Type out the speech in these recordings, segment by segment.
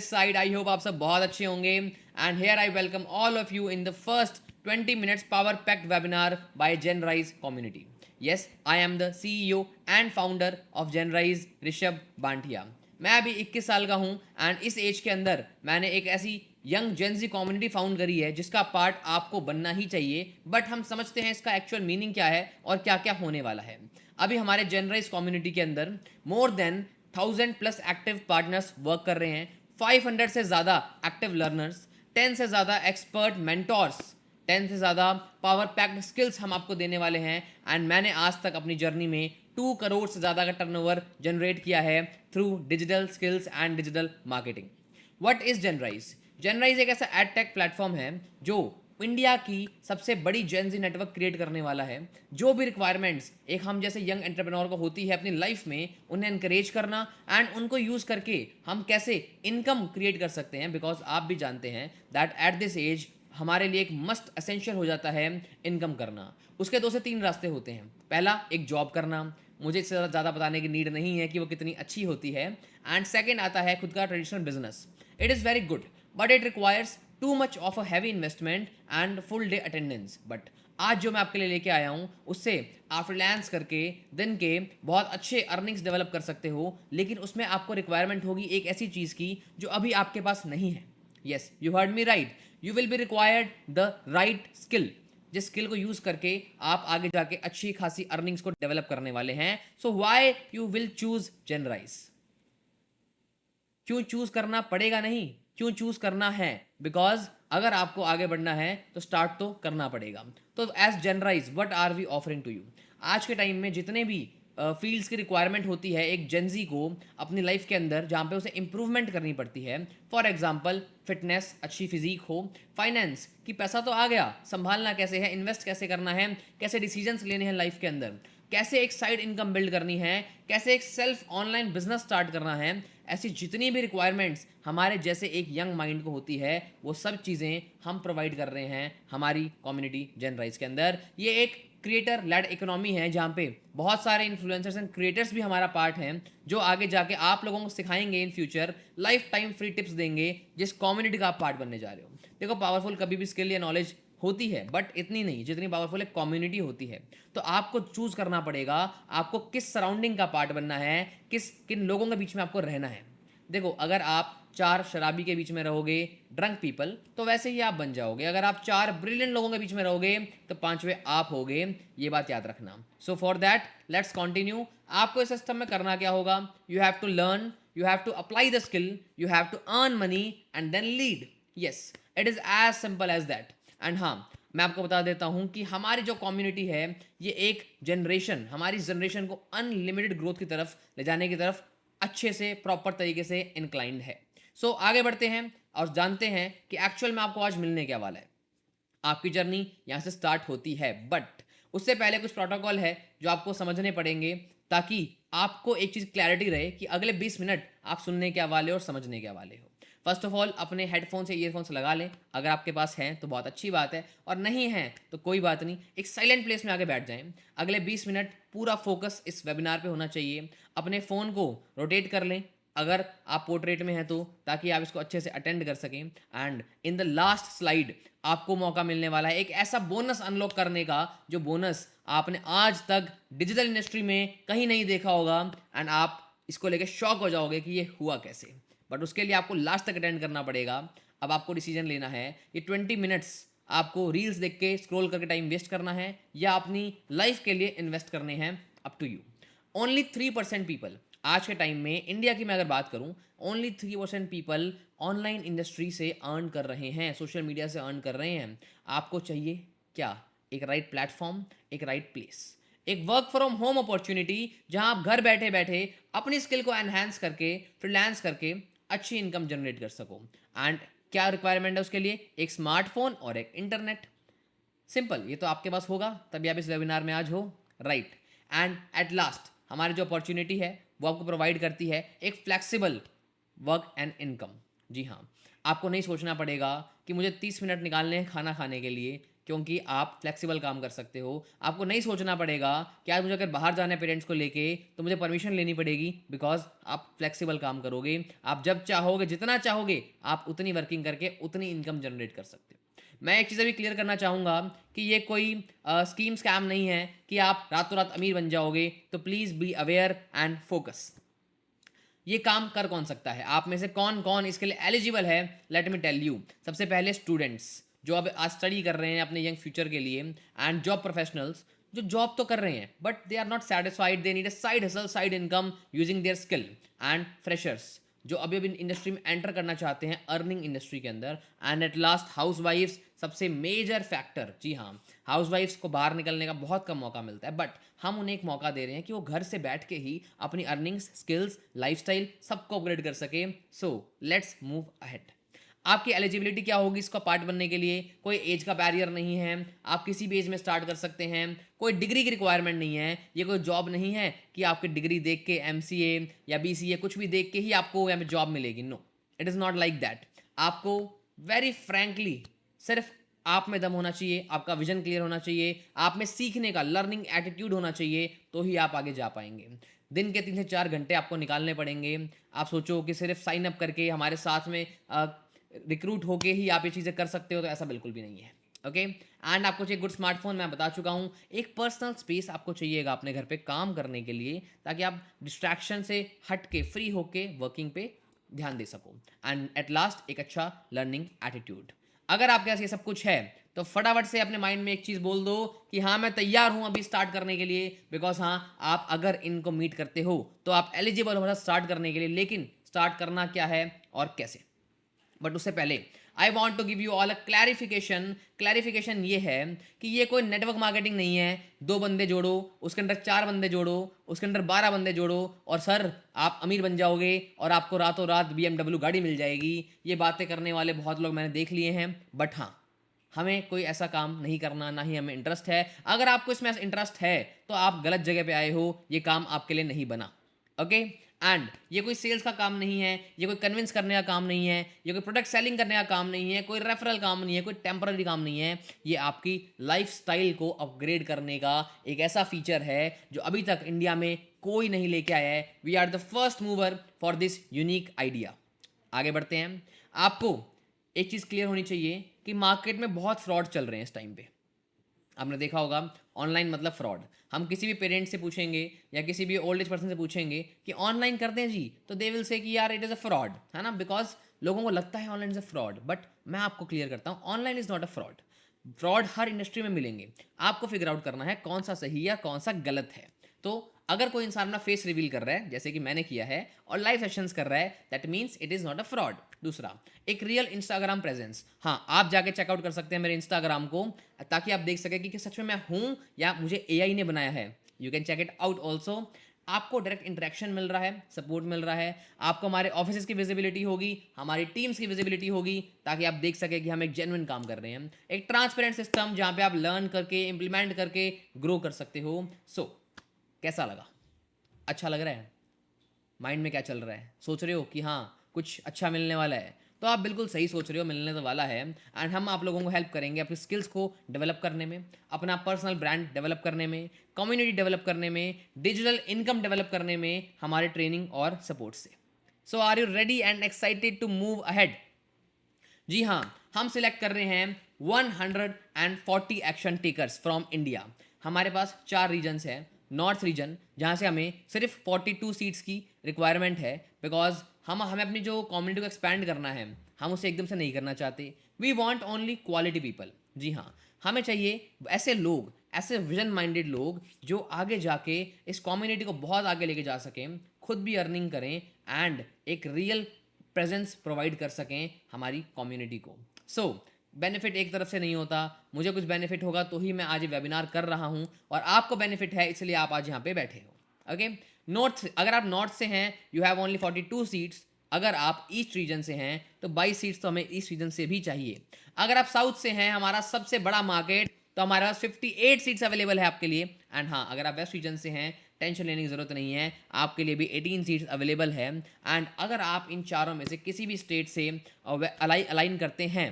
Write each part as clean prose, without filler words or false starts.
Side I hope आप सब बहुत अच्छे होंगे and here I welcome all of you in the first 20 minutes power packed webinar by Genrise community. Yes, I am the CEO and founder of Genrise, Rishabh Banthia. मैं अभी 21 साल का हूं एंड इस एज के अंदर मैंने एक ऐसी यंग जेनजी कम्युनिटी फाउंड करी है जिसका पार्ट आपको बनना ही चाहिए, बट हम समझते हैं इसका एक्चुअल मीनिंग क्या है और क्या क्या होने वाला है. अभी हमारे जेनराइज कम्युनिटी के अंदर more than 1000+ active partners work कर रहे हैं, 500 से ज़्यादा एक्टिव लर्नर्स, 10 से ज़्यादा एक्सपर्ट मेंटोर्स, 10 से ज़्यादा पावर पैक्ड स्किल्स हम आपको देने वाले हैं. एंड मैंने आज तक अपनी जर्नी में 2 करोड़ से ज़्यादा का टर्नओवर जनरेट किया है through digital skills and digital marketing. What is GenRise? GenRise एक ऐसा एड टेक प्लेटफॉर्म है जो इंडिया की सबसे बड़ी जेनजी नेटवर्क क्रिएट करने वाला है. जो भी रिक्वायरमेंट्स एक हम जैसे यंग एंटरप्रेन्योर को होती है अपनी लाइफ में, उन्हें इनकरेज करना एंड उनको यूज़ करके हम कैसे इनकम क्रिएट कर सकते हैं, बिकॉज आप भी जानते हैं दैट एट दिस एज हमारे लिए एक मस्ट एसेंशियल हो जाता है इनकम करना. उसके 2 से 3 रास्ते होते हैं. पहला, एक जॉब करना. मुझे इससे ज़्यादा बताने की नीड नहीं है कि वो कितनी अच्छी होती है. एंड सेकेंड आता है खुद का traditional business. It is very good but it requires too much of a heavy investment and full day attendance. But आज जो मैं आपके लिए लेके आया हूँ उससे आप फ्रीलांस करके दिन के बहुत अच्छे अर्निंग्स डेवलप कर सकते हो, लेकिन उसमें आपको रिक्वायरमेंट होगी एक ऐसी चीज़ की जो अभी आपके पास नहीं है. Yes, you heard me right. You will be required the right skill, जिस स्किल को यूज करके आप आगे जाके अच्छी खासी अर्निंग्स को डेवलप करने वाले हैं. So why you will choose GenRise? क्यों चूज करना पड़ेगा? नहीं, क्यों चूज करना है? बिकॉज अगर आपको आगे बढ़ना है तो स्टार्ट तो करना पड़ेगा. तो as GenRise what are we offering to you? आज के टाइम में जितने भी फील्ड्स की रिक्वायरमेंट होती है एक जेनजी को अपनी लाइफ के अंदर, जहाँ पे उसे इंप्रूवमेंट करनी पड़ती है. फॉर एग्जांपल फिटनेस, अच्छी फिजिक हो, फाइनेंस कि पैसा तो आ गया, संभालना कैसे है, इन्वेस्ट कैसे करना है, कैसे डिसीजंस लेने हैं लाइफ के अंदर, कैसे एक साइड इनकम बिल्ड करनी है, कैसे एक सेल्फ ऑनलाइन बिजनेस स्टार्ट करना है. ऐसी जितनी भी रिक्वायरमेंट्स हमारे जैसे एक यंग माइंड को होती है वो सब चीज़ें हम प्रोवाइड कर रहे हैं हमारी कम्युनिटी जनराइज के अंदर. ये एक क्रिएटर लेड इकोनॉमी है जहाँ पे बहुत सारे इन्फ्लुएंसर्स एंड क्रिएटर्स भी हमारा पार्ट हैं जो आगे जाके आप लोगों को सिखाएंगे in future, life time free tips देंगे जिस कम्युनिटी का आप पार्ट बनने जा रहे हो. देखो, पावरफुल कभी भी स्किल या नॉलेज होती है बट इतनी नहीं जितनी पावरफुल एक कम्युनिटी होती है. तो आपको चूज करना पड़ेगा आपको किस सराउंडिंग का पार्ट बनना है, किन लोगों के बीच में आपको रहना है. देखो, अगर आप 4 शराबी के बीच में रहोगे, ड्रंक पीपल, तो वैसे ही आप बन जाओगे. अगर आप 4 ब्रिलियंट लोगों के बीच में रहोगे तो 5वें आप होगे. ये बात याद रखना. So for that let's continue. आपको इस सिस्टम में करना क्या होगा? You have to learn, you have to apply the skill, you have to earn money and then lead. Yes, it is as simple as that. And हाँ, मैं आपको बता देता हूँ कि हमारी जो कम्युनिटी है ये एक जनरेशन, हमारी जनरेशन को अनलिमिटेड ग्रोथ की तरफ ले जाने की तरफ अच्छे से प्रॉपर तरीके से इंक्लाइंड है. सो आगे बढ़ते हैं और जानते हैं कि एक्चुअल में आपको आज मिलने क्या वाला है. आपकी जर्नी यहाँ से स्टार्ट होती है, बट उससे पहले कुछ प्रोटोकॉल है जो आपको समझने पड़ेंगे ताकि आपको एक चीज़ क्लैरिटी रहे कि अगले 20 मिनट आप सुनने क्या वाले और समझने क्या वाले हो. फर्स्ट ऑफ ऑल, अपने हेडफोन्स या ईयरफोन्स लगा लें. अगर आपके पास हैं तो बहुत अच्छी बात है, और नहीं है तो कोई बात नहीं, एक साइलेंट प्लेस में आके बैठ जाएं. अगले 20 मिनट पूरा फोकस इस वेबिनार पे होना चाहिए. अपने फ़ोन को रोटेट कर लें अगर आप पोर्ट्रेट में हैं तो, ताकि आप इसको अच्छे से अटेंड कर सकें. And in the last slide आपको मौका मिलने वाला है एक ऐसा बोनस अनलॉक करने का जो बोनस आपने आज तक डिजिटल इंडस्ट्री में कहीं नहीं देखा होगा. एंड आप इसको लेके शॉक हो जाओगे कि ये हुआ कैसे. बट उसके लिए आपको लास्ट तक अटेंड करना पड़ेगा. अब आपको डिसीजन लेना है ये 20 मिनट्स आपको रील्स देख के स्क्रॉल करके टाइम वेस्ट करना है या अपनी लाइफ के लिए इन्वेस्ट करने हैं. Up to you. Only 3% people आज के टाइम में, इंडिया की मैं अगर बात करूं, ओनली 3% पीपल ऑनलाइन इंडस्ट्री से अर्न कर रहे हैं, सोशल मीडिया से अर्न कर रहे हैं. आपको चाहिए क्या? एक राइट प्लेटफॉर्म, एक राइट प्लेस, एक वर्क फ्रॉम होम अपॉर्चुनिटी जहां आप घर बैठे बैठे अपनी स्किल को एनहांस करके, फ्रीलांस करके अच्छी इनकम जनरेट कर सको. एंड क्या रिक्वायरमेंट है उसके लिए? एक स्मार्टफोन और एक इंटरनेट. सिंपल. ये तो आपके पास होगा तभी आप इस वेबिनार में आज हो, राइट. एंड एट लास्ट हमारी जो अपॉर्चुनिटी है वो आपको प्रोवाइड करती है एक फ्लेक्सिबल वर्क एंड इनकम. जी हाँ, आपको नहीं सोचना पड़ेगा कि मुझे 30 मिनट निकालने हैं खाना खाने के लिए, क्योंकि आप फ्लेक्सिबल काम कर सकते हो। आपको नहीं सोचना पड़ेगा कि आज मुझे अगर बाहर जाना है पेरेंट्स को लेके तो मुझे परमिशन लेनी पड़ेगी, बिकॉज आप फ्लेक्सिबल काम करोगे। आप जब चाहोगे, जितना चाहोगे, आप उतनी वर्किंग करके उतनी इनकम जनरेट कर सकते हो। मैं एक चीज़ अभी क्लियर करना चाहूँगा कि ये कोई स्कीम स्कैम नहीं है कि आप रातों रात अमीर बन जाओगे। तो please be aware and focus. ये काम कर कौन सकता है, आप में से कौन कौन इसके लिए एलिजिबल है? Let me tell you. सबसे पहले स्टूडेंट्स जो अब आज स्टडी कर रहे हैं अपने यंग फ्यूचर के लिए, एंड जॉब प्रोफेशनल्स जो जॉब तो कर रहे हैं but they are not satisfied, they need a side hustle, side income using their skill. And freshers जो अभी अभी इंडस्ट्री में एंटर करना चाहते हैं, अर्निंग इंडस्ट्री के अंदर। एंड एट लास्ट हाउस वाइफ्स, सबसे मेजर फैक्टर। जी हाँ, हाउस वाइफ्स को बाहर निकलने का बहुत कम मौका मिलता है, बट हम उन्हें एक मौका दे रहे हैं कि वो घर से बैठ के ही अपनी अर्निंग्स, स्किल्स, लाइफस्टाइल सबको अपग्रेड कर सके। So let's move ahead. आपकी एलिजिबिलिटी क्या होगी इसका पार्ट बनने के लिए? कोई एज का बैरियर नहीं है, आप किसी भी एज में स्टार्ट कर सकते हैं। कोई डिग्री की रिक्वायरमेंट नहीं है। ये कोई जॉब नहीं है कि आपकी डिग्री देख के एमसीए या बीसीए कुछ भी देख के ही आपको यहाँ पे जॉब मिलेगी। No, it is not like that. आपको वेरी फ्रैंकली सिर्फ आप में दम होना चाहिए, आपका विजन क्लियर होना चाहिए, आप में सीखने का लर्निंग एटीट्यूड होना चाहिए, तो ही आप आगे जा पाएंगे। दिन के 3 से 4 घंटे आपको निकालने पड़ेंगे। आप सोचो कि सिर्फ साइन अप करके हमारे साथ में रिक्रूट होके ही आप ये चीज़ें कर सकते हो, तो ऐसा बिल्कुल भी नहीं है। ओके, एंड आपको चाहिए गुड स्मार्टफोन, मैं बता चुका हूँ। एक पर्सनल स्पेस आपको चाहिएगा अपने घर पे काम करने के लिए, ताकि आप डिस्ट्रैक्शन से हट के फ्री होके वर्किंग पे ध्यान दे सको। एंड एट लास्ट एक अच्छा लर्निंग एटीट्यूड। अगर आपके पास ये सब कुछ है तो फटाफट से अपने माइंड में एक चीज़ बोल दो कि हाँ मैं तैयार हूँ अभी स्टार्ट करने के लिए। बिकॉज हाँ, आप अगर इनको मीट करते हो तो आप एलिजिबल हो स्टार्ट करने के लिए। लेकिन स्टार्ट करना क्या है और कैसे? बट उससे पहले I want to give you all a clarification. Clarification ये है कि ये कोई नेटवर्क मार्केटिंग नहीं है। 2 बंदे जोड़ो, उसके अंदर 4 बंदे जोड़ो, उसके अंदर 12 बंदे जोड़ो और सर आप अमीर बन जाओगे और आपको रातों रात BMW गाड़ी मिल जाएगी। ये बातें करने वाले बहुत लोग मैंने देख लिए हैं। बट हाँ, हमें कोई ऐसा काम नहीं करना, ना ही हमें इंटरेस्ट है। अगर आपको इसमें इंटरेस्ट है तो आप गलत जगह पे आए हो, ये काम आपके लिए नहीं बना। ओके, एंड ये कोई सेल्स का काम नहीं है, ये कोई कन्विंस करने का काम नहीं है, ये कोई प्रोडक्ट सेलिंग करने का काम नहीं है, कोई रेफरल काम नहीं है, कोई टेम्पररी काम नहीं है। ये आपकी लाइफस्टाइल को अपग्रेड करने का एक ऐसा फीचर है जो अभी तक इंडिया में कोई नहीं लेके आया है। We are the first mover for this unique idea. आगे बढ़ते हैं। आपको एक चीज़ क्लियर होनी चाहिए कि मार्केट में बहुत फ्रॉड चल रहे हैं इस टाइम पे। आपने देखा होगा ऑनलाइन मतलब फ्रॉड। हम किसी भी पेरेंट्स से पूछेंगे या किसी भी ओल्ड एज पर्सन से पूछेंगे कि ऑनलाइन करते हैं जी, तो दे विल से कि यार इट इज़ अ फ्रॉड, है ना। बिकॉज लोगों को लगता है online is a fraud, but मैं आपको क्लियर करता हूँ online is not a fraud. Fraud her industry में मिलेंगे। आपको फिगर आउट करना है कौन सा सही या कौन सा गलत है। तो अगर कोई इंसान अपना फेस रिवील कर रहा है जैसे कि मैंने किया है और लाइव सेशंस कर रहा है, that means it is not a fraud. दूसरा, एक रियल इंस्टाग्राम प्रेजेंस। हाँ, आप जाके चेकआउट कर सकते हैं मेरे इंस्टाग्राम को, ताकि आप देख सकें कि सच में मैं हूँ या मुझे एआई ने बनाया है। You can check it out also. आपको डायरेक्ट इंटरेक्शन मिल रहा है, सपोर्ट मिल रहा है, आपको हमारे ऑफिस की विजिबिलिटी होगी, हमारी टीम्स की विजिबिलिटी होगी, ताकि आप देख सकें कि हम एक जेन्युइन काम कर रहे हैं। एक ट्रांसपेरेंट सिस्टम जहाँ पे आप लर्न करके इंप्लीमेंट करके ग्रो कर सकते हो। सो कैसा लगा? अच्छा लग रहा है? माइंड में क्या चल रहा है? सोच रहे हो कि हाँ कुछ अच्छा मिलने वाला है? तो आप बिल्कुल सही सोच रहे हो, मिलने तो वाला है। एंड हम आप लोगों को हेल्प करेंगे अपनी स्किल्स को डेवलप करने में, अपना पर्सनल ब्रांड डेवलप करने में, कम्युनिटी डेवलप करने में, डिजिटल इनकम डेवलप करने में, हमारे ट्रेनिंग और सपोर्ट से। So are you ready and excited to move ahead? जी हाँ, हम सिलेक्ट कर रहे हैं 140 एक्शन टेकर्स फ्रॉम इंडिया। हमारे पास 4 रीजन्स हैं। नॉर्थ रीजन, जहाँ से हमें सिर्फ 42 सीट्स की रिक्वायरमेंट है, बिकॉज हमें अपनी जो कम्युनिटी को एक्सपैंड करना है, हम उसे एकदम से नहीं करना चाहते। We want only quality people. जी हाँ, हमें चाहिए ऐसे लोग, ऐसे विजन माइंडेड लोग जो आगे जाके इस कम्युनिटी को बहुत आगे लेके जा सकें, खुद भी अर्निंग करें एंड एक रियल प्रेजेंस प्रोवाइड कर सकें हमारी कम्युनिटी को। सो बेनिफिट एक तरफ से नहीं होता, मुझे कुछ बेनिफिट होगा तो ही मैं आज ये वेबिनार कर रहा हूँ, और आपको बेनिफिट है इसलिए आप आज यहाँ पे बैठे हो। ओके, नॉर्थ, अगर आप नॉर्थ से हैं यू हैव ओनली 42 सीट्स। अगर आप ईस्ट रीजन से हैं तो 22 सीट्स तो हमें ईस्ट रीजन से भी चाहिए। अगर आप साउथ से हैं, हमारा सबसे बड़ा मार्केट, तो हमारे पास 58 सीट्स अवेलेबल है आपके लिए। एंड हाँ, अगर आप वेस्ट रीजन से हैं, टेंशन लेने की ज़रूरत नहीं है, आपके लिए भी 18 सीट्स अवेलेबल है। एंड अगर आप इन चारों में से किसी भी स्टेट से अलाइन करते हैं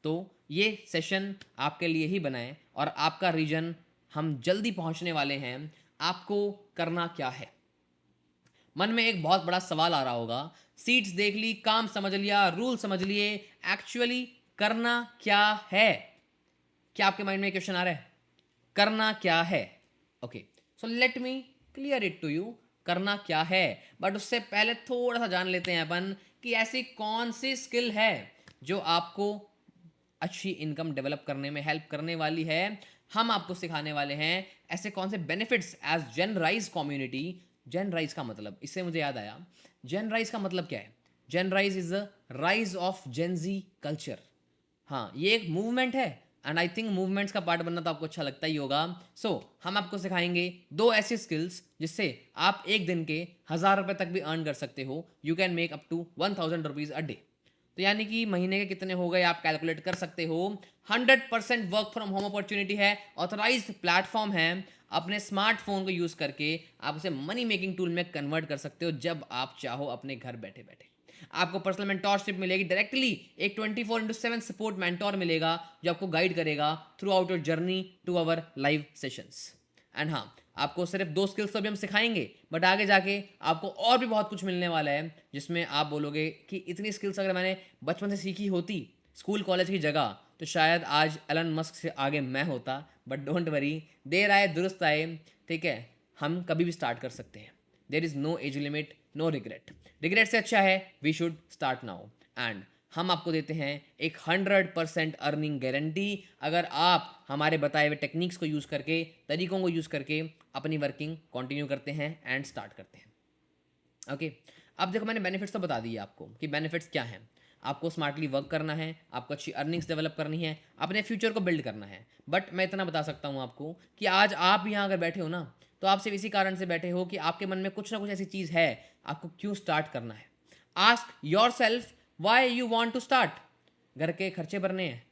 तो ये सेशन आपके लिए ही बनाए और आपका रीजन हम जल्दी पहुंचने वाले हैं। आपको करना क्या है? मन में एक बहुत बड़ा सवाल आ रहा होगा, सीट्स देख ली, काम समझ लिया, रूल समझ लिए, एक्चुअली करना क्या है? क्या आपके माइंड में क्वेश्चन आ रहा है? करना क्या है? Okay, so let me clear it to you, करना क्या है। बट उससे पहले थोड़ा सा जान लेते हैं अपन कि ऐसी कौन सी स्किल है जो आपको अच्छी इनकम डेवलप करने में हेल्प करने वाली है। हम आपको सिखाने वाले हैं ऐसे कौन से बेनिफिट्स एज जेनराइज कम्युनिटी। जेनराइज का मतलब, इससे मुझे याद आया, जेनराइज का मतलब क्या है? GenRise is the rise of Gen Z culture. हाँ, ये एक मूवमेंट है एंड आई थिंक मूवमेंट्स का पार्ट बनना तो आपको अच्छा लगता ही होगा। सो हम आपको सिखाएंगे दो ऐसी स्किल्स जिससे आप एक दिन के 1,000 रुपए तक भी अर्न कर सकते हो। You can make up to 1,000 rupees a day. तो यानी कि महीने के कितने हो गए आप कैलकुलेट कर सकते हो। 100% वर्क फ्रॉम होम अपॉर्चुनिटी है, ऑथराइज्ड प्लेटफॉर्म है। अपने स्मार्टफोन को यूज करके आप उसे मनी मेकिंग टूल में कन्वर्ट कर सकते हो जब आप चाहो, अपने घर बैठे बैठे। आपको पर्सनल मेंटोरशिप मिलेगी डायरेक्टली, एक 24/7 सपोर्ट मेंटोर मिलेगा जो आपको गाइड करेगा throughout your journey to our live sessions. And हाँ, आपको सिर्फ 2 स्किल्स तो अभी हम सिखाएंगे, बट आगे जाके आपको और भी बहुत कुछ मिलने वाला है जिसमें आप बोलोगे कि इतनी स्किल्स अगर मैंने बचपन से सीखी होती स्कूल कॉलेज की जगह तो शायद आज एलन मस्क से आगे मैं होता। बट डोंट वरी, देर आए दुरुस्त आए, ठीक है, हम कभी भी स्टार्ट कर सकते हैं। There is no age limit, no regret. Regret से अच्छा है we should start now. And हम आपको देते हैं एक 100% अर्निंग गारंटी अगर आप हमारे बताए हुए टेक्निक्स को यूज़ करके, तरीकों को यूज़ करके अपनी वर्किंग कंटिन्यू करते हैं एंड स्टार्ट करते हैं। ओके, अब देखो मैंने बेनिफिट्स तो बता दिए आपको कि बेनिफिट्स क्या हैं। आपको स्मार्टली वर्क करना है, आपको अच्छी अर्निंग्स डेवलप करनी है, अपने फ्यूचर को बिल्ड करना है। बट मैं इतना बता सकता हूँ आपको कि आज आप यहाँ अगर बैठे हो ना, तो आप सिर्फ इसी कारण से बैठे हो कि आपके मन में कुछ ना कुछ ऐसी चीज़ है, आपको क्यों स्टार्ट करना है। Ask yourself why you want to start. घर के खर्चे भरने हैं,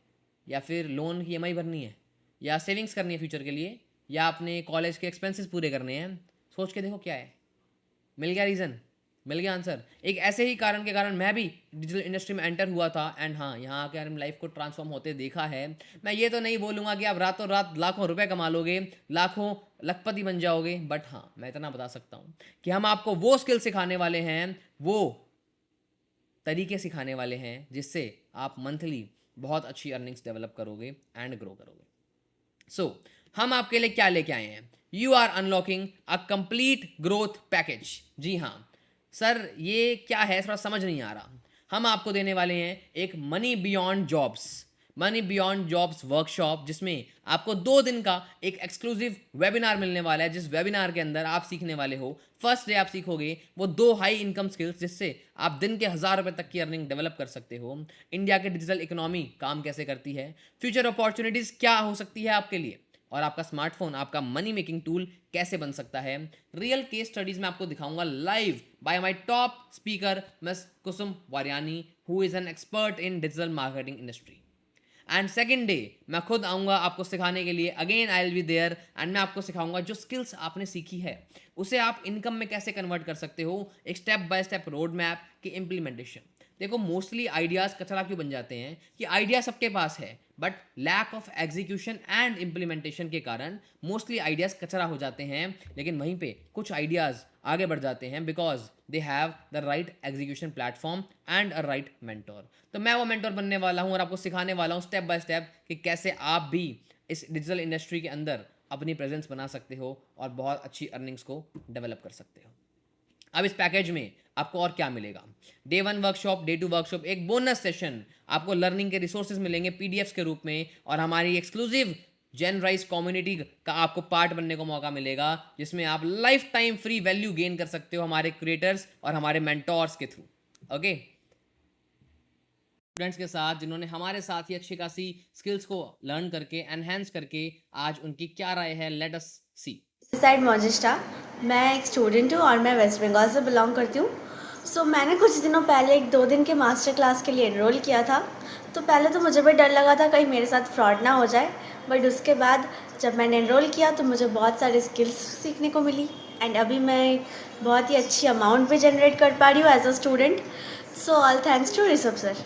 या फिर लोन की EMI भरनी है, या सेविंग्स करनी है फ्यूचर के लिए, या अपने कॉलेज के एक्सपेंसेस पूरे करने हैं। सोच के देखो क्या है। मिल गया रीज़न, मिल गया आंसर। एक ऐसे ही कारण के कारण मैं भी डिजिटल इंडस्ट्री में एंटर हुआ था एंड हाँ, यहाँ आके हम लाइफ को ट्रांसफॉर्म होते देखा है। मैं ये तो नहीं बोलूँगा कि आप रातों रात लाखों रुपए कमा लोगे, लाखों लखपति बन जाओगे, बट हाँ, मैं इतना बता सकता हूँ कि हम आपको वो स्किल सिखाने वाले हैं, वो तरीके सिखाने वाले हैं जिससे आप मंथली बहुत अच्छी अर्निंग्स डेवलप करोगे एंड ग्रो करोगे। सो हम आपके लिए क्या लेके आए हैं? You are unlocking a complete growth package. जी हाँ सर, ये क्या है, थोड़ा समझ नहीं आ रहा। हम आपको देने वाले हैं एक मनी बियॉन्ड जॉब्स वर्कशॉप, जिसमें आपको 2 दिन का एक एक्सक्लूसिव वेबिनार मिलने वाला है। जिस वेबिनार के अंदर आप सीखने वाले हो, फर्स्ट डे आप सीखोगे वो 2 हाई इनकम स्किल्स जिससे आप दिन के 1,000 रुपए तक की अर्निंग डेवलप कर सकते हो। इंडिया के डिजिटल इकोनॉमी काम कैसे करती है, फ्यूचर अपॉर्चुनिटीज क्या हो सकती है आपके लिए, और आपका स्मार्टफोन आपका मनी मेकिंग टूल कैसे बन सकता है। रियल केस स्टडीज में आपको दिखाऊंगा live by my top speaker miss Kusum Variyani, who is an expert in digital marketing industry. And second day मैं खुद आऊँगा आपको सिखाने के लिए, again I will be there, and मैं आपको सिखाऊंगा जो स्किल्स आपने सीखी है उसे आप इनकम में कैसे कन्वर्ट कर सकते हो, एक step by step road map की इम्प्लीमेंटेशन। देखो मोस्टली आइडियाज़ कचरा क्यों बन जाते हैं कि आइडिया सबके पास है, but lack of execution and implementation के कारण मोस्टली आइडियाज़ कचरा हो जाते हैं। लेकिन वहीं पे कुछ आइडियाज़ आगे बढ़ जाते हैं because they have the right execution platform and a right mentor. तो मैं वो मेंटोर बनने वाला हूँ और आपको सिखाने वाला हूँ स्टेप बाय स्टेप कि कैसे आप भी इस डिजिटल इंडस्ट्री के अंदर अपनी प्रेजेंस बना सकते हो और बहुत अच्छी अर्निंग्स को डेवलप कर सकते हो। अब इस पैकेज में आपको और क्या मिलेगा? डे 1 वर्कशॉप, डे 2 वर्कशॉप, एक बोनस सेशन, आपको लर्निंग के रिसोर्सेज मिलेंगे PDFs के रूप में, और हमारी एक्सक्लूसिव जेनराइज कम्युनिटी का आपको पार्ट बनने को मौका मिलेगा जिसमें आप life time free value gain कर सकते हो हमारे क्रिएटर्स और हमारे मेंटोर्स के थ्रू। ओके, स्टूडेंट्स के साथ जिन्होंने हमारे साथ ही अच्छी खासी स्किल्स को लर्न करके एनहेंस करके आज उनकी क्या राय है, लेट अस सी। साइड मोजिस्टा, मैं एक स्टूडेंट हूँ और मैं वेस्ट बंगाल से बिलोंग करती हूँ। सो मैंने कुछ दिनों पहले एक 2 दिन के मास्टर क्लास के लिए एनरोल किया था। तो पहले तो मुझे भी डर लगा था कहीं मेरे साथ फ्रॉड ना हो जाए, बट उसके बाद जब मैंने एनरोल किया तो मुझे बहुत सारी स्किल्स सीखने को मिली एंड अभी मैं बहुत ही अच्छी अमाउंट भी जनरेट कर पा रही हूँ as a student. So all thanks to Rishabh sir.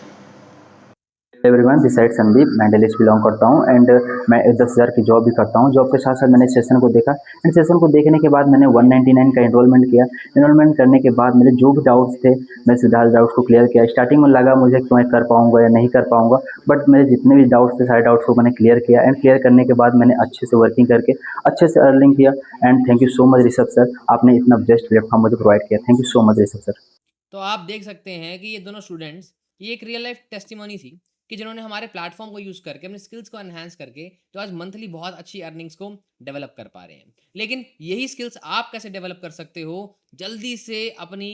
Everyone, this side Sandeep. मैं दिल्ली से बिलोंग करता हूँ एंड मैं 10,000 की जॉब भी करता हूँ। जॉब के साथ साथ मैंने सेशन को देखा एंड सेशन को देखने के बाद मैंने 199 का एनरोलमेंट किया। एनरोलमेंट करने के बाद मेरे जो भी डाउट्स थे मैं सीधा डाउट्स को क्लियर किया। स्टार्टिंग में लगा मुझे कि मैं कर पाऊंगा या नहीं कर पाऊंगा, बट मेरे जितने भी डाउट्स थे सारे डाउट्स को मैंने क्लियर किया एंड क्लियर करने के बाद मैंने अच्छे से वर्किंग करके अच्छे से अर्निंग किया। And thank you so much Rishabh sir, आपने इतना बेस्ट प्लेटफॉर्म मुझे प्रोवाइड किया। Thank you so much Rishabh sir. तो आप देख सकते हैं कि ये दोनों स्टूडेंट्स, ये एक रियल लाइफ टेस्टिमोनी थी कि जिन्होंने हमारे प्लेटफॉर्म को यूज़ करके अपने स्किल्स को एनहांस करके तो आज मंथली बहुत अच्छी अर्निंग्स को डेवलप कर पा रहे हैं। लेकिन यही स्किल्स आप कैसे डेवलप कर सकते हो, जल्दी से अपनी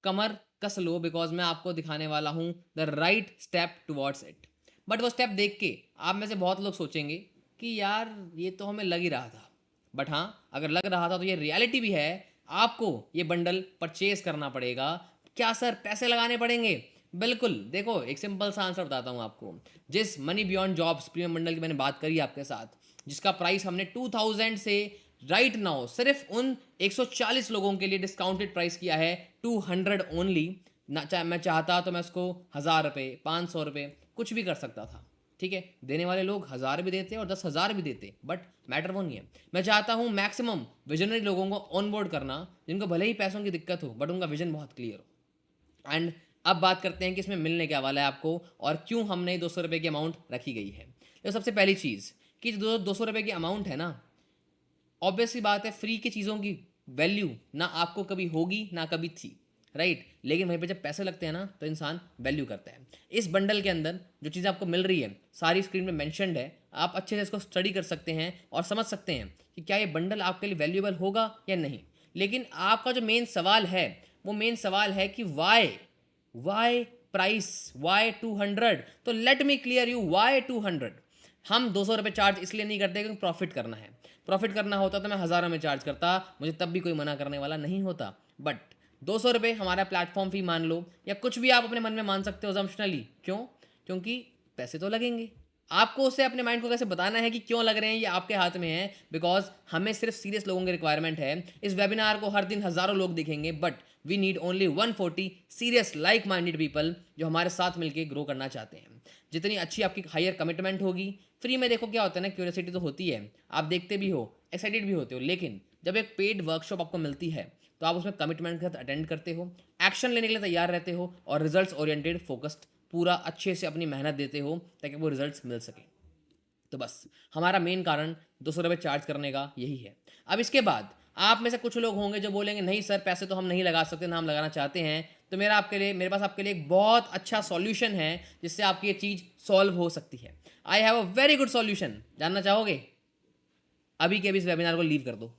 कमर कस लो, बिकॉज मैं आपको दिखाने वाला हूँ the right step towards it. But वो स्टेप देख के आप में से बहुत लोग सोचेंगे कि यार ये तो हमें लग ही रहा था। बट हाँ, अगर लग रहा था तो ये रियलिटी भी है। आपको ये बंडल परचेज करना पड़ेगा। क्या सर पैसे लगाने पड़ेंगे? बिल्कुल। देखो, एक सिंपल सा आंसर बताता हूँ आपको। जिस money beyond jobs premium bundle की मैंने बात करी आपके साथ, जिसका प्राइस हमने 2000 से राइट नाउ सिर्फ उन 140 लोगों के लिए डिस्काउंटेड प्राइस किया है 200 ओनली। ना चाहे मैं चाहता तो मैं उसको 1000 रुपये, 500 रुपये कुछ भी कर सकता था। ठीक है, देने वाले लोग 1000 भी देते और 10,000 भी देते, बट मैटर वो नहीं है। मैं चाहता हूँ मैक्सिमम विजनरी लोगों को ऑनबोर्ड करना, जिनको भले ही पैसों की दिक्कत हो बट उनका विजन बहुत क्लियर हो। एंड अब बात करते हैं कि इसमें मिलने क्या वाला है आपको और क्यों हमने 200 रुपये की अमाउंट रखी गई है। तो सबसे पहली चीज़ कि जो 200 रुपये की अमाउंट है ना, ऑब्वियसली बात है, फ्री की चीज़ों की वैल्यू ना आपको कभी होगी ना कभी थी, राइट। लेकिन वहीं पे जब पैसे लगते हैं ना तो इंसान वैल्यू करता है। इस बंडल के अंदर जो चीज़ आपको मिल रही है सारी स्क्रीन में मेंशन्ड है। आप अच्छे से इसको स्टडी कर सकते हैं और समझ सकते हैं कि क्या ये बंडल आपके लिए वैल्यूएबल होगा या नहीं। लेकिन आपका जो मेन सवाल है वो मेन सवाल है कि वाई प्राइस, वाई 200। तो let me clear you why 200। हम 200 रुपये चार्ज इसलिए नहीं करते क्योंकि प्रॉफिट करना है। प्रॉफिट करना होता तो मैं हज़ारों में चार्ज करता, मुझे तब भी कोई मना करने वाला नहीं होता। बट 200 रुपये हमारा प्लेटफॉर्म फी मान लो, या कुछ भी आप अपने मन में मान सकते हो जम्पशनली। क्यों? क्योंकि पैसे तो लगेंगे। आपको उसे अपने माइंड को कैसे बताना है कि क्यों लग रहे हैं, ये आपके हाथ में है। बिकॉज हमें सिर्फ सीरियस लोगों की रिक्वायरमेंट है। इस वेबिनार को हर दिन हज़ारों लोग देखेंगे, but we need only 140 serious like minded people जो हमारे साथ मिलकर ग्रो करना चाहते हैं। जितनी अच्छी आपकी हायर कमिटमेंट होगी, फ्री में देखो क्या होता है ना, क्यूरियोसिटी तो होती है, आप देखते भी हो, एक्साइटेड भी होते हो। लेकिन जब एक पेड वर्कशॉप आपको मिलती है तो आप उसमें कमिटमेंट के साथ अटेंड करते हो, एक्शन लेने के लिए तैयार रहते हो और रिजल्ट्स ओरिएंटेड फोकस्ड पूरा अच्छे से अपनी मेहनत देते हो ताकि वो रिजल्ट्स मिल सके। तो बस हमारा मेन कारण 200 रुपये चार्ज करने का यही है। अब इसके बाद आप में से कुछ लोग होंगे जो बोलेंगे नहीं सर, पैसे तो हम नहीं लगा सकते ना हम लगाना चाहते हैं। तो मेरे पास आपके लिए एक बहुत अच्छा सॉल्यूशन है जिससे आपकी ये चीज़ सॉल्व हो सकती है। I have a very good solution. जानना चाहोगे? अभी के अभी इस वेबिनार को लीव कर दो,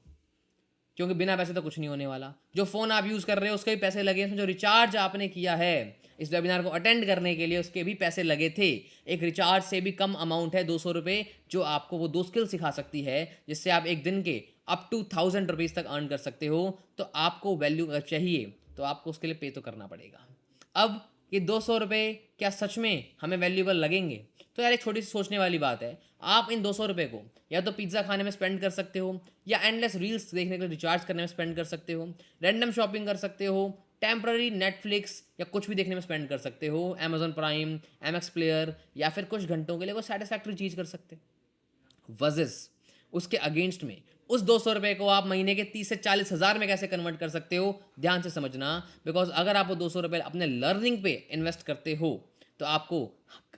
क्योंकि बिना पैसे तो कुछ नहीं होने वाला। जो फ़ोन आप यूज़ कर रहे हो उसके भी पैसे लगे, इसमें जो रिचार्ज आपने किया है इस वेबिनार को अटेंड करने के लिए उसके भी पैसे लगे थे। एक रिचार्ज से भी कम अमाउंट है 200 रुपये, जो आपको वो 2 स्किल सिखा सकती है जिससे आप एक दिन के अप टू 1000 रुपीज़ तक अर्न कर सकते हो। तो आपको वैल्यू अगर चाहिए तो आपको उसके लिए पे तो करना पड़ेगा। अब ये 200 रुपये क्या सच में हमें वैल्यूएबल लगेंगे? तो यार एक छोटी सी सोचने वाली बात है। आप इन 200 रुपये को या तो पिज्ज़ा खाने में स्पेंड कर सकते हो, या एंडलेस रील्स देखने के लिए रिचार्ज करने में स्पेंड कर सकते हो, रैंडम शॉपिंग कर सकते हो, टेम्प्ररी नेटफ्लिक्स या कुछ भी देखने में स्पेंड कर सकते हो, अमेजॉन प्राइम, एमएक्स प्लेयर, या फिर कुछ घंटों के लिए कोई सेटिस्फैक्ट्री चीज़ कर सकते हो। वर्सेस उसके अगेंस्ट में उस 200 रुपये को आप महीने के 30 से 40 हज़ार में कैसे कन्वर्ट कर सकते हो, ध्यान से समझना। बिकॉज अगर आप वो 200 रुपये अपने लर्निंग पे इन्वेस्ट करते हो तो आपको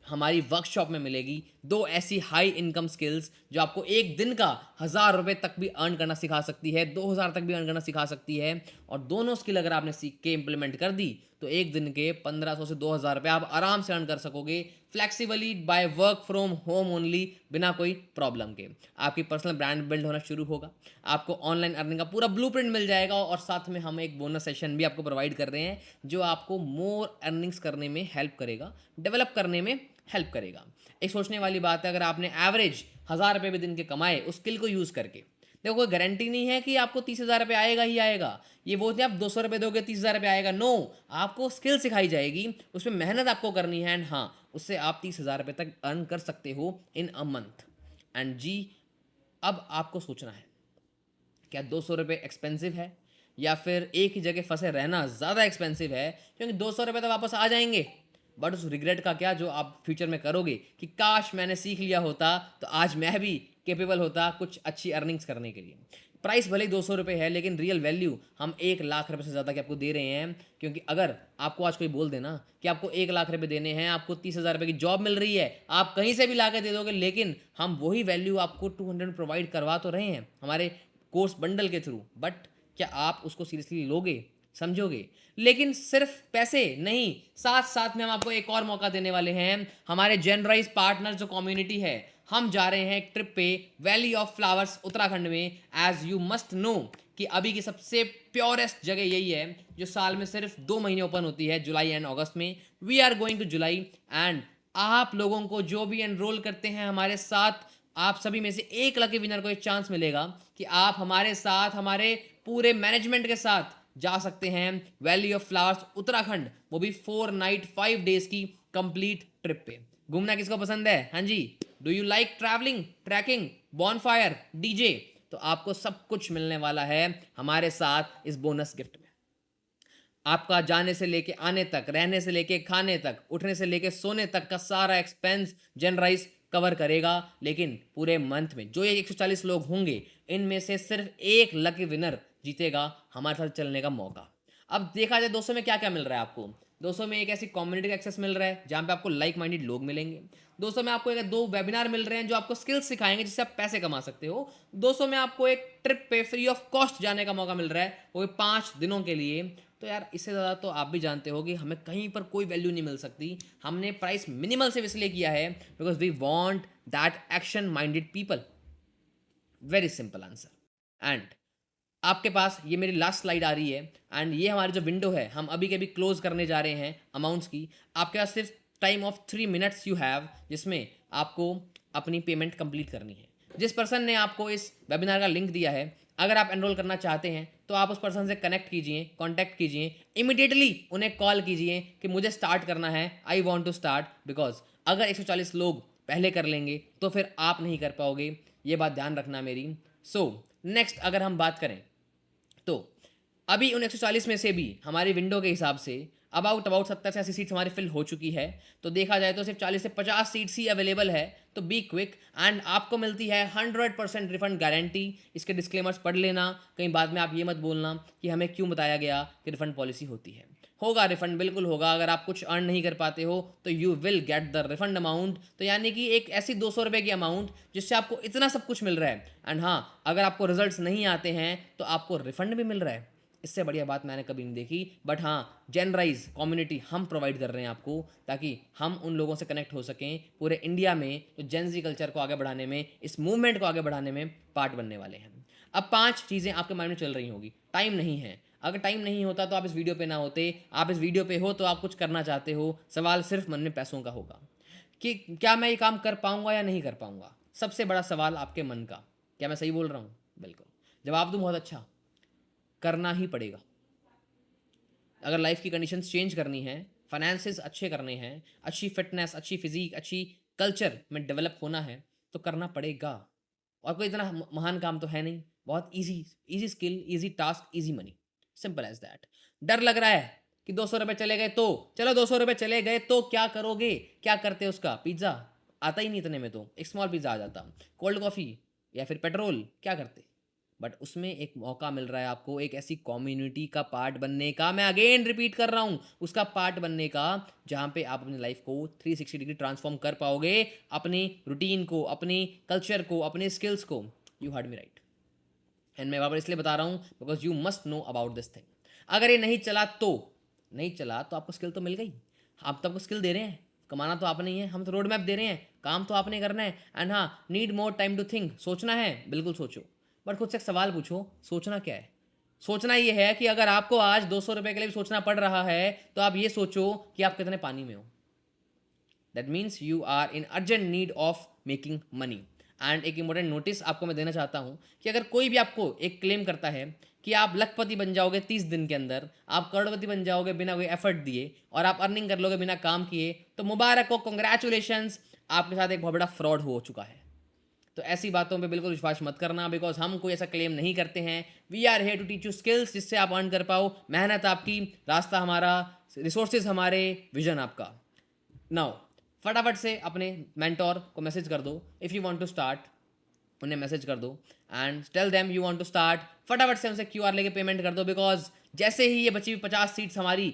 हमारी वर्कशॉप में मिलेगी 2 ऐसी हाई इनकम स्किल्स जो आपको एक दिन का 1000 रुपये तक भी अर्न करना सिखा सकती है, 2000 तक भी अर्न करना सिखा सकती है। और दोनों स्किल अगर आपने सीख के इंप्लीमेंट कर दी तो एक दिन के 1500 से 2000 रुपये आप आराम से अर्न कर सकोगे, flexibly by work from home only, बिना कोई प्रॉब्लम के। आपकी पर्सनल ब्रांड बिल्ड होना शुरू होगा, आपको ऑनलाइन अर्निंग का पूरा ब्लूप्रिंट मिल जाएगा, और साथ में हम एक बोनस सेशन भी आपको प्रोवाइड कर रहे हैं जो आपको मोर अर्निंग्स करने में हेल्प करेगा, डेवलप करने में हेल्प करेगा। एक सोचने वाली बात है, अगर आपने एवरेज 1000 रुपये भी दिन के कमाए उस स्किल को यूज़ करके, देखो कोई गारंटी नहीं है कि आपको 30,000 रुपये आएगा ही आएगा। ये वो नहीं आप 200 रुपये दोगे 30,000 रुपये आएगा, नो। आपको स्किल सिखाई जाएगी, उसमें मेहनत आपको करनी है, एंड हाँ उससे आप 30,000 रुपये तक अर्न कर सकते हो इन अ मंथ। एंड जी, अब आपको सोचना है क्या 200 रुपये एक्सपेंसिव है या फिर एक ही जगह फंसे रहना ज़्यादा एक्सपेंसिव है? क्योंकि 200 रुपये तो वापस आ जाएंगे, बट उस रिग्रेट का क्या जो आप फ्यूचर में करोगे कि काश मैंने सीख लिया होता तो आज मैं भी केपेबल होता कुछ अच्छी अर्निंग्स करने के लिए। प्राइस भले ही 200 रुपये है, लेकिन रियल वैल्यू हम 1 लाख रुपये से ज़्यादा के आपको दे रहे हैं। क्योंकि अगर आपको आज कोई बोल देना कि आपको 1 लाख रुपये देने हैं, आपको 30,000 रुपये की जॉब मिल रही है, आप कहीं से भी ला के दे दोगे, लेकिन हम वही वैल्यू आपको 200 प्रोवाइड करवा तो रहे हैं हमारे कोर्स बंडल के थ्रू, बट क्या आप उसको सीरियसली लोगे, समझोगे? लेकिन सिर्फ पैसे नहीं, साथ साथ में हम आपको एक और मौका देने वाले हैं। हमारे जनराइज पार्टनर जो कम्युनिटी है, हम जा रहे हैं एक ट्रिप पे वैली ऑफ फ्लावर्स उत्तराखंड में। एज यू मस्ट नो कि अभी की सबसे प्योरेस्ट जगह यही है जो साल में सिर्फ 2 महीने ओपन होती है, जुलाई एंड अगस्त में। We are going to July and आप लोगों को जो भी एनरोल करते हैं हमारे साथ, आप सभी में से एक लकी विनर को एक चांस मिलेगा कि आप हमारे साथ, हमारे पूरे मैनेजमेंट के साथ जा सकते हैं वैली ऑफ फ्लावर्स उत्तराखंड, वो भी 4 नाइट 5 डेज की कंप्लीट ट्रिप पे। घूमना किसको पसंद है? हाँ जी, do you like travelling, trekking, bonfire, DJ? तो आपको सब कुछ मिलने वाला है हमारे साथ इस बोनस गिफ्ट में। आपका जाने से लेके आने तक, रहने से लेके खाने तक, उठने से लेके सोने तक का सारा एक्सपेंस जनराइज कवर करेगा। लेकिन पूरे मंथ में जो ये 140 लोग होंगे, इनमें से सिर्फ एक लकी विनर जीतेगा हमारे साथ चलने का मौका। अब देखा जाए 200 में क्या क्या मिल रहा है आपको। 200 में एक ऐसी कम्युनिटी का एक्सेस मिल रहा है जहाँ पे आपको लाइक माइंडेड लोग मिलेंगे। 200 में आपको एक 2 वेबिनार मिल रहे हैं जो आपको स्किल्स सिखाएंगे जिससे आप पैसे कमा सकते हो। 200 में आपको एक ट्रिप पे फ्री ऑफ कॉस्ट जाने का मौका मिल रहा है, वो 5 दिनों के लिए। तो यार इससे ज़्यादा तो आप भी जानते हो कि हमें कहीं पर कोई वैल्यू नहीं मिल सकती। हमने प्राइस मिनिमल से इसलिए किया है because we want that action minded people. Very simple answer. And आपके पास ये मेरी लास्ट स्लाइड आ रही है एंड ये हमारी जो विंडो है, हम अभी के अभी क्लोज करने जा रहे हैं अमाउंट्स की। आपके पास सिर्फ time of 3 minutes you have, जिसमें आपको अपनी पेमेंट कंप्लीट करनी है। जिस पर्सन ने आपको इस वेबिनार का लिंक दिया है, अगर आप एनरोल करना चाहते हैं तो आप उस पर्सन से कनेक्ट कीजिए, कॉन्टैक्ट कीजिए, इमीडिएटली उन्हें कॉल कीजिए कि मुझे स्टार्ट करना है, I want to start. Because अगर 140 लोग पहले कर लेंगे तो फिर आप नहीं कर पाओगे, ये बात ध्यान रखना मेरी। सो नेक्स्ट अगर हम बात करें तो अभी उन 140 में से भी हमारी विंडो के हिसाब से अबाउट 70 से 80 सीट्स हमारी फिल हो चुकी है। तो देखा जाए तो सिर्फ 40 से 50 सीट्स ही अवेलेबल है। तो बी क्विक एंड आपको मिलती है 100% रिफंड गारंटी। इसके डिस्क्लेमर्स पढ़ लेना, कहीं बाद में आप ये मत बोलना कि हमें क्यों बताया गया कि रिफंड पॉलिसी होती है। होगा रिफंड, बिल्कुल होगा। अगर आप कुछ अर्न नहीं कर पाते हो तो you will get the refund amount. तो यानी कि एक ऐसी 200 रुपये की अमाउंट जिससे आपको इतना सब कुछ मिल रहा है। एंड हाँ, अगर आपको रिजल्ट्स नहीं आते हैं तो आपको रिफंड भी मिल रहा है। इससे बढ़िया बात मैंने कभी नहीं देखी। बट हाँ, जनराइज कम्युनिटी हम प्रोवाइड कर रहे हैं आपको, ताकि हम उन लोगों से कनेक्ट हो सकें पूरे इंडिया में जो जेनजी कल्चर को आगे बढ़ाने में, इस मूवमेंट को आगे बढ़ाने में पार्ट बनने वाले हैं। अब 5 चीज़ें आपके माइंड में चल रही होंगी। टाइम नहीं है, अगर टाइम नहीं होता तो आप इस वीडियो पे ना होते। आप इस वीडियो पे हो तो आप कुछ करना चाहते हो। सवाल सिर्फ मन में पैसों का होगा कि क्या मैं ये काम कर पाऊंगा या नहीं कर पाऊंगा। सबसे बड़ा सवाल आपके मन का, क्या मैं सही बोल रहा हूँ? बिल्कुल। जवाब दूँ बहुत अच्छा, करना ही पड़ेगा। अगर लाइफ की कंडीशंस चेंज करनी है, फाइनेंसेस अच्छे करने हैं, अच्छी फिटनेस, अच्छी फिजिक, अच्छी कल्चर में डेवलप होना है तो करना पड़ेगा। और कोई इतना महान काम तो है नहीं, बहुत easy skill, easy task, easy money, simple as that. डर लग रहा है कि 200 रुपये चले गए तो चलो, 200 रुपये चले गए तो क्या करोगे? क्या करते उसका? पिज्ज़ा आता ही नहीं इतने में, तो एक स्मॉल पिज्ज़ा आ जाता। कोल्ड कॉफ़ी या फिर पेट्रोल, क्या करते? बट उसमें एक मौका मिल रहा है आपको एक ऐसी कम्युनिटी का पार्ट बनने का। मैं अगेन रिपीट कर रहा हूँ, उसका पार्ट बनने का, जहाँ पे आप अपनी लाइफ को 360 डिग्री ट्रांसफॉर्म कर पाओगे, अपनी रूटीन को, अपनी कल्चर को, अपने स्किल्स को। You heard me right. And मैं वापस इसलिए बता रहा हूँ because you must know about this thing. अगर ये नहीं चला तो आपको स्किल तो मिल गई। आप तो आपको स्किल दे रहे हैं, कमाना तो आपने ही है, हम तो रोड मैप दे रहे हैं, काम तो आपने करना है। एंड हाँ, need more time to think, सोचना है, बिल्कुल सोचो। बट खुद से एक सवाल पूछो, सोचना क्या है? सोचना ये है कि अगर आपको आज 200 रुपये के लिए भी सोचना पड़ रहा है तो आप ये सोचो कि आप कितने पानी में हो। That means you are in urgent need of making money. And एक इंपॉर्टेंट नोटिस आपको मैं देना चाहता हूँ कि अगर कोई भी आपको एक क्लेम करता है कि आप लखपति बन जाओगे 30 दिन के अंदर, आप करोड़पति बन जाओगे बिना कोई एफर्ट दिए, और आप अर्निंग कर लोगे बिना काम किए, तो मुबारक हो, कॉन्ग्रेचुलेशंस, आपके साथ एक बहुत बड़ा फ्रॉड हो चुका है। तो ऐसी बातों पे बिल्कुल विश्वास मत करना, बिकॉज हम कोई ऐसा क्लेम नहीं करते हैं। We are here to teach you skills जिससे आप अर्न कर पाओ। मेहनत आपकी, रास्ता हमारा, रिसोर्सेज हमारे, विजन आपका। नाउ फटाफट से अपने मेंटोर को मैसेज कर दो if you want to start, उन्हें मैसेज कर दो and tell them you want to start. फटाफट से उनसे क्यूआर लेके पेमेंट कर दो, बिकॉज जैसे ही ये बची हुई 50 सीट्स हमारी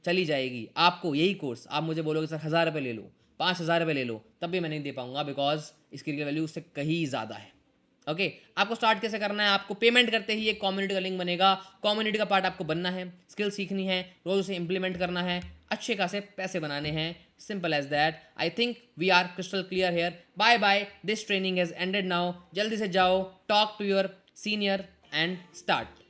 चली जाएगी, आपको यही कोर्स आप मुझे बोलोगे सर 1000 रुपये ले लो, 5000 रुपये ले लो, तब भी मैं नहीं दे पाऊंगा, बिकॉज इसकी रियल वैल्यू उससे कहीं ज़्यादा है। ओके आपको स्टार्ट कैसे करना है, आपको पेमेंट करते ही एक कम्युनिटी का लिंक बनेगा, कम्युनिटी का पार्ट आपको बनना है, स्किल सीखनी है, रोज उसे इंप्लीमेंट करना है, अच्छे खासे पैसे बनाने हैं, simple as that. I think we are crystal clear here. Bye bye, this training has ended now. जल्दी से जाओ, talk to your senior and start.